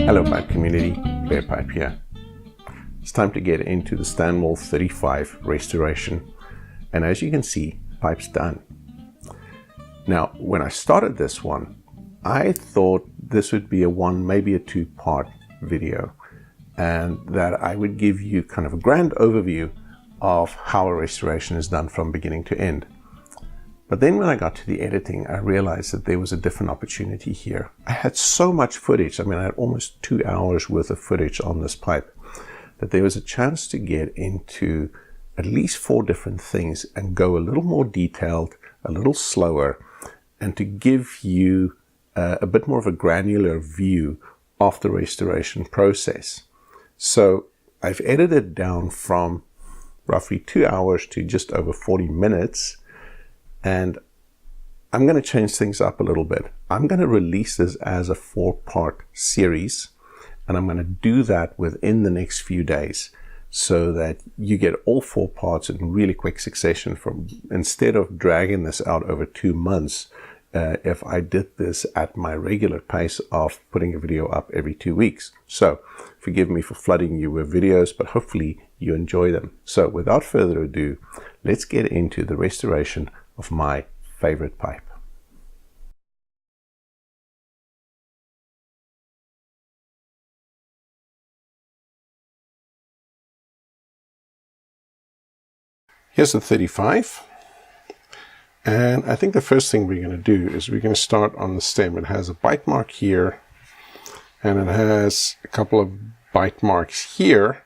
Hello pipe community, Barepipe here. It's time to get into the Stanwell 35 restoration, and as you can see, pipe's done. Now when I started this one, I thought this would be maybe a two-part video, and that I would give you kind of a grand overview of how a restoration is done from beginning to end. But then when I got to the editing, I realized that there was a different opportunity here. I had so much footage, I had almost 2 hours worth of footage on this pipe, that there was a chance to get into at least 4 different things and go a little more detailed, a little slower, and to give you a bit more of a granular view of the restoration process. So I've edited down from roughly 2 hours to just over 40 minutes. And I'm going to change things up a little bit. I'm going to release this as a 4-part series, and I'm going to do that within the next few days so that you get all 4 parts in really quick succession, instead of dragging this out over 2 months. If I did this at my regular pace of putting a video up every 2 weeks. So forgive me for flooding you with videos, but hopefully you enjoy them. So without further ado, let's get into the restoration of my favorite pipe. Here's the 35, and I think the first thing we're going to do is we're going to start on the stem. It has a bite mark here, and it has a couple of bite marks here.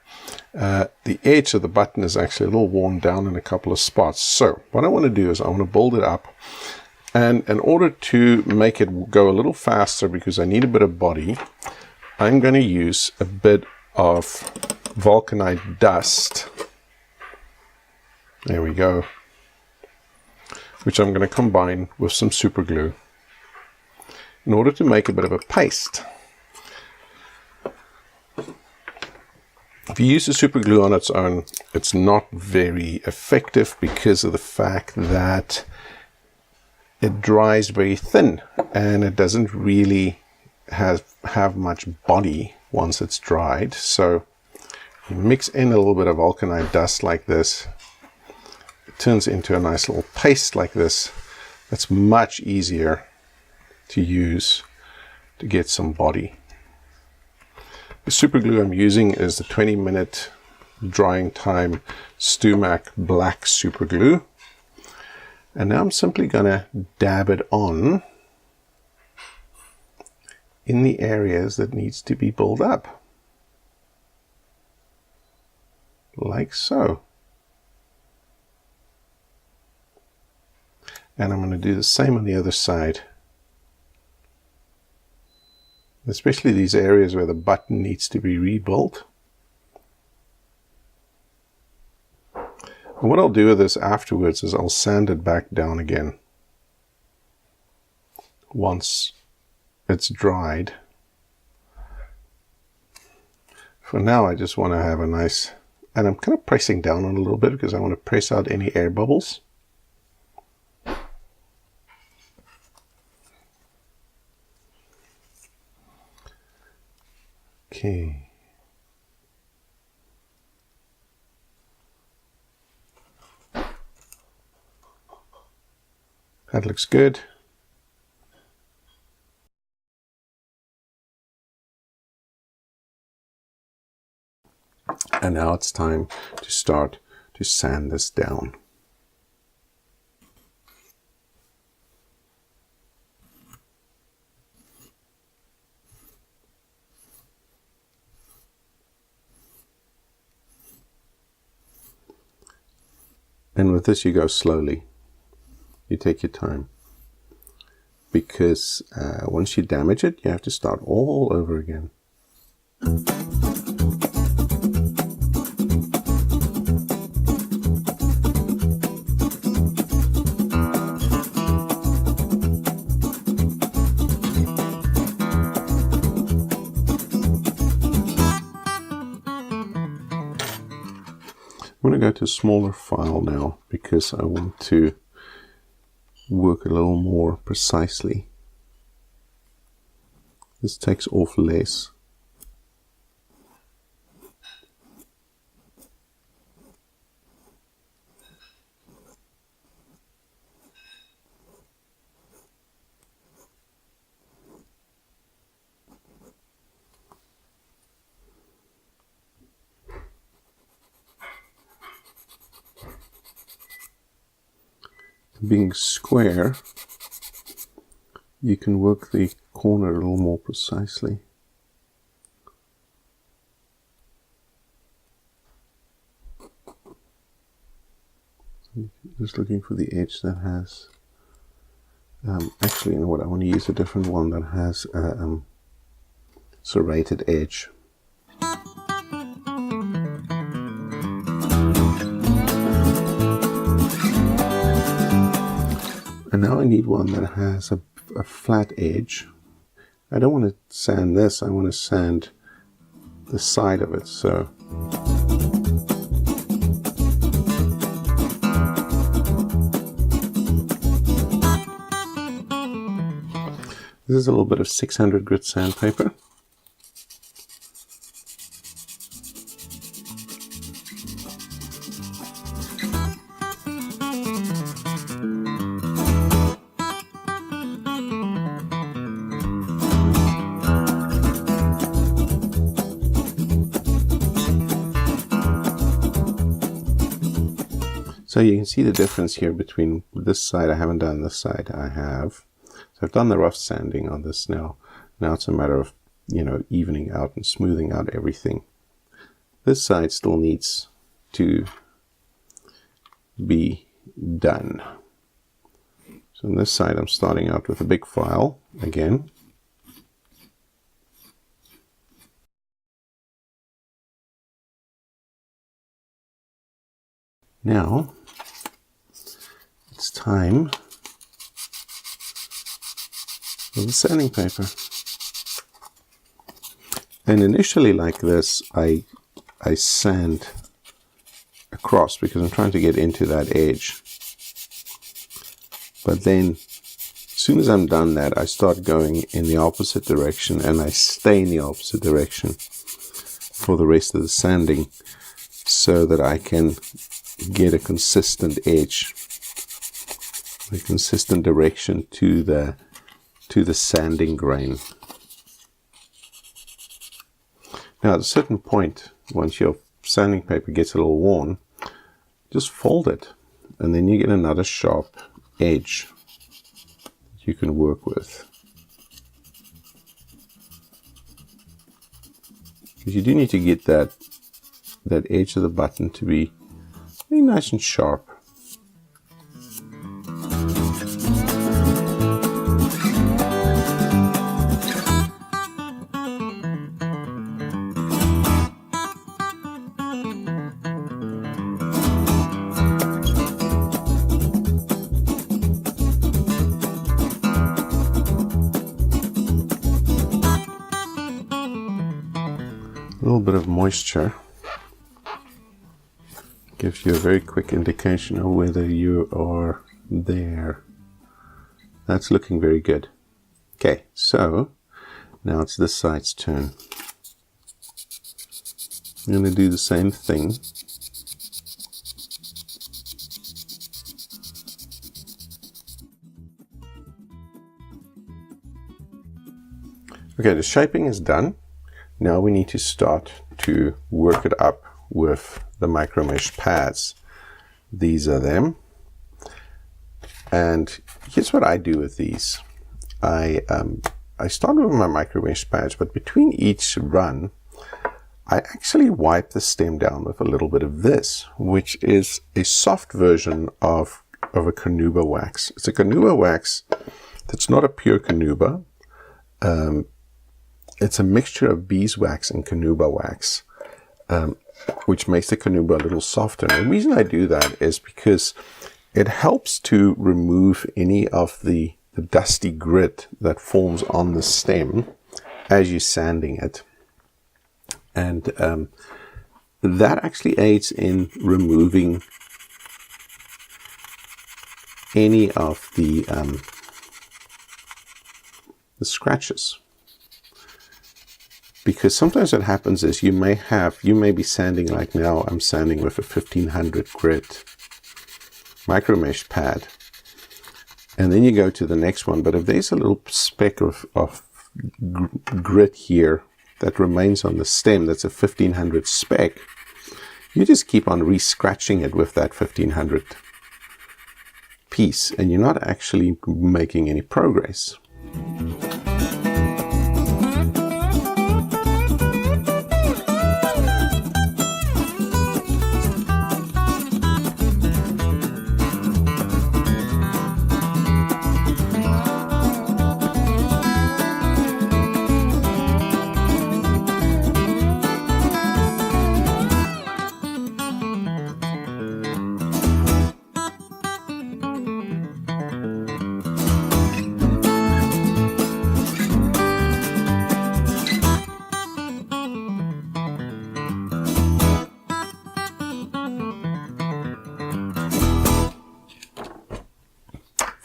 The edge of the button is actually a little worn down in a couple of spots. So what I want to do is I want to build it up, and in order to make it go a little faster, because I need a bit of body, I'm going to use a bit of vulcanite dust. There we go, which I'm going to combine with some super glue in order to make a bit of a paste. If you use the super glue on its own, it's not very effective because of the fact that it dries very thin and it doesn't really have much body once it's dried. So you mix in a little bit of vulcanite dust like this, it turns into a nice little paste like this. That's much easier to use to get some body. The super glue I'm using is the 20-minute drying time Stumac black super glue, and now I'm simply going to dab it on in the areas that needs to be built up, like so. And I'm going to do the same on the other side, especially these areas where the button needs to be rebuilt. And what I'll do with this afterwards is I'll sand it back down again once it's dried. For now I just want to have a nice, and I'm kind of pressing down on it a little bit because I want to press out any air bubbles. Okay. That looks good. And now it's time to start to sand this down. And with this you go slowly. You take your time. Because once you damage it, you have to start all over again. I'm going to go to a smaller file now because I want to work a little more precisely. This takes off less. being square, you can work the corner a little more precisely. Just looking for the edge that has, actually, you know what, I want to use a different one that has a serrated edge. And now I need one that has a flat edge. I don't want to sand this, I want to sand the side of it. So this is a little bit of 600 grit sandpaper. So you can see the difference here between this side. I haven't done this side. I have. So I've done the rough sanding on this now. Now it's a matter of, you know, evening out and smoothing out everything. This side still needs to be done. So on this side I'm starting out with a big file again. Now it's time for the sanding paper. And initially, like this, I sand across because I'm trying to get into that edge. But then as soon as I'm done that, I start going in the opposite direction, and I stay in the opposite direction for the rest of the sanding so that I can get a consistent edge, a consistent direction to the sanding grain. Now at a certain point, once your sanding paper gets a little worn, just fold it, and then you get another sharp edge that you can work with. Because you do need to get that edge of the button to be very nice and sharp. A little bit of moisture gives you a very quick indication of whether you are there. That's looking very good. Okay, so now it's this side's turn. I'm going to do the same thing. Okay, the shaping is done. Now we need to start to work it up with the micro mesh pads. These are them. And here's what I do with these. I start with my micro mesh pads, but between each run, I actually wipe the stem down with a little bit of this, which is a soft version of a carnauba wax. It's a carnauba wax that's not a pure carnauba. It's a mixture of beeswax and carnauba wax, which makes the carnauba a little softer. And the reason I do that is because it helps to remove any of the dusty grit that forms on the stem as you're sanding it. And that actually aids in removing any of the scratches. Because sometimes what happens is you may be sanding, like now I'm sanding with a 1500 grit micro mesh pad, and then you go to the next one, but if there's a little speck of grit here that remains on the stem, that's a 1500 speck, you just keep on re-scratching it with that 1500 piece and you're not actually making any progress.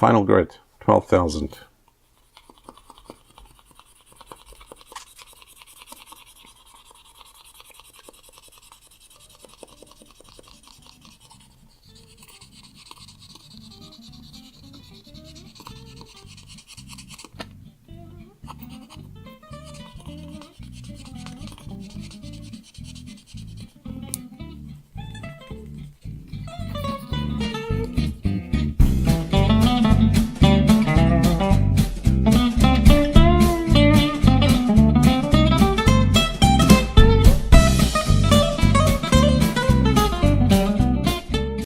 Final grit, 12,000.